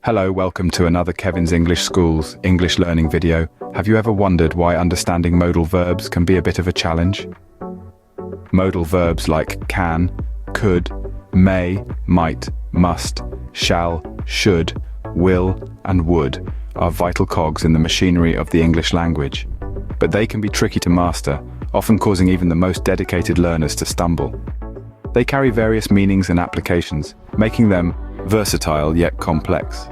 Hello, welcome to another Kevin's English Schools English learning video. Have you ever wondered why understanding modal verbs can be a bit of a challenge? Modal verbs like can, could, may, might, must, shall, should, will, and would are vital cogs in the machinery of the English language. But they can be tricky to master, often causing even the most dedicated learners to stumble. They carry various meanings and applications, making them versatile yet complex.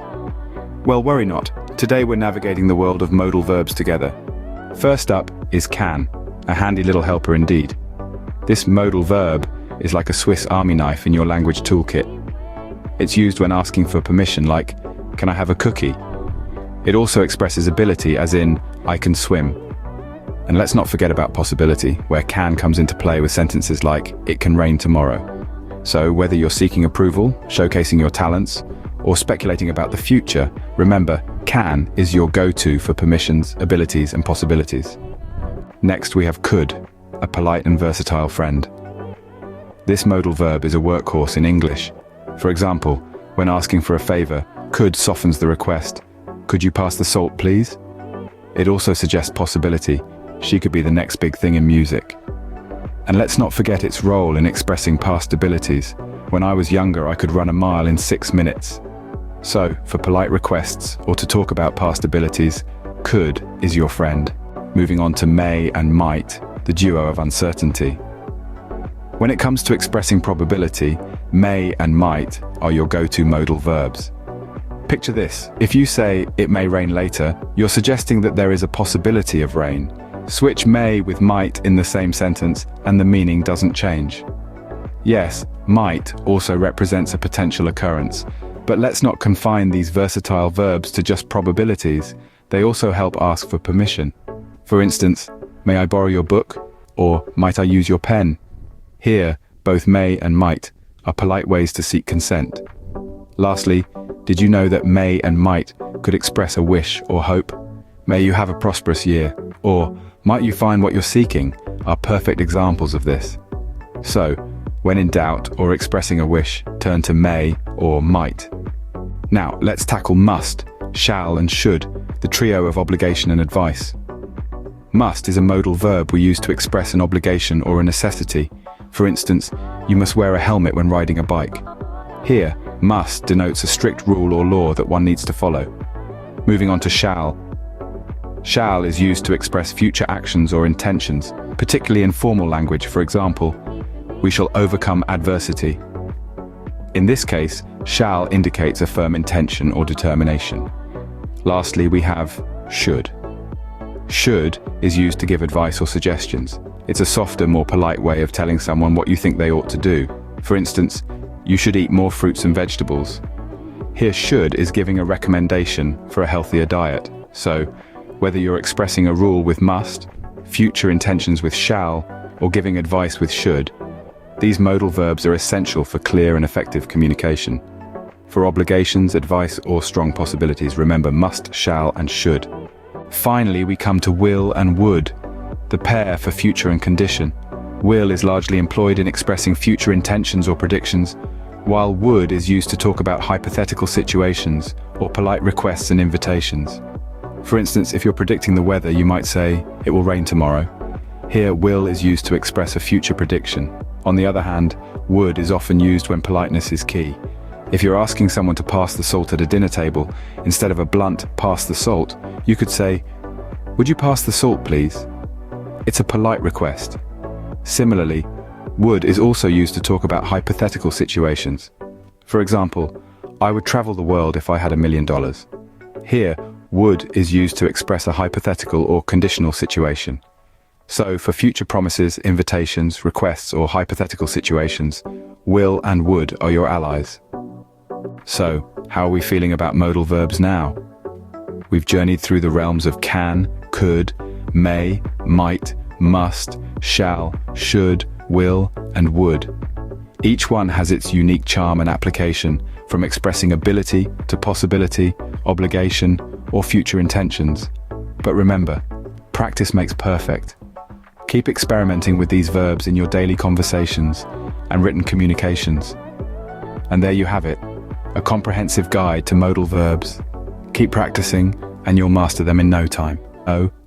Well, worry not. Today we're navigating the world of modal verbs together. First up is can, a handy little helper indeed. This modal verb is like a Swiss Army knife in your language toolkit. It's used when asking for permission, like, "Can I have a cookie?" It also expresses ability, as in, "I can swim." And let's not forget about possibility, where can comes into play with sentences like, "It can rain tomorrow." So whether you're seeking approval, showcasing your talents, or speculating about the future, remember, can is your go-to for permissions, abilities, and possibilities. Next we have could, a polite and versatile friend. This modal verb is a workhorse in English. For example, when asking for a favor, could softens the request. "Could you pass the salt, please?" It also suggests possibility. She could be the next big thing in music. And let's not forget its role in expressing past abilities. When I was younger, I could run a mile in 6 minutes. So, for polite requests or to talk about past abilities, could is your friend. Moving on to may and might, the duo of uncertainty. When it comes to expressing probability, may and might are your go-to modal verbs. Picture this. If you say, "It may rain later," you're suggesting that there is a possibility of rain. Switch may with might in the same sentence, and the meaning doesn't change. Yes, might also represents a potential occurrence, but let's not confine these versatile verbs to just probabilities. They also help ask for permission. For instance, "May I borrow your book?" or "Might I use your pen?" Here, both may and might are polite ways to seek consent. Lastly, did you know that may and might could express a wish or hope? "May you have a prosperous year," or "Might you find what you're seeking," are perfect examples of this. So, when in doubt or expressing a wish, turn to may or might. Now, let's tackle must, shall, and should, the trio of obligation and advice. Must is a modal verb we use to express an obligation or a necessity. For instance, you must wear a helmet when riding a bike. Here, must denotes a strict rule or law that one needs to follow. Moving on to shall. Shall is used to express future actions or intentions, particularly in formal language. For example, "We shall overcome adversity." In this case, shall indicates a firm intention or determination. Lastly, we have should. Should is used to give advice or suggestions. It's a softer, more polite way of telling someone what you think they ought to do. For instance, "You should eat more fruits and vegetables." Here, should is giving a recommendation for a healthier diet. So, whether you're expressing a rule with must, future intentions with shall, or giving advice with should, these modal verbs are essential for clear and effective communication. For obligations, advice, or strong possibilities, remember must, shall, and should. Finally, we come to will and would, the pair for future and condition. Will is largely employed in expressing future intentions or predictions, while would is used to talk about hypothetical situations or polite requests and invitations. For instance, if you're predicting the weather, you might say, "It will rain tomorrow." Here, will is used to express a future prediction. On the other hand, would is often used when politeness is key. If you're asking someone to pass the salt at a dinner table, instead of a blunt "pass the salt," you could say, "Would you pass the salt, please?" It's a polite request. Similarly, would is also used to talk about hypothetical situations. For example, "I would travel the world if I had $1 million." Here, would is used to express a hypothetical or conditional situation. So, for future promises, invitations, requests, or hypothetical situations, will and would are your allies. So, how are we feeling about modal verbs now? We've journeyed through the realms of can, could, may, might, must, shall, should, will, and would. Each one has its unique charm and application, from expressing ability to possibility, obligation, or future intentions. But remember, practice makes perfect. Keep experimenting with these verbs in your daily conversations and written communications. And there you have it, a comprehensive guide to modal verbs. Keep practicing and you'll master them in no time. Oh.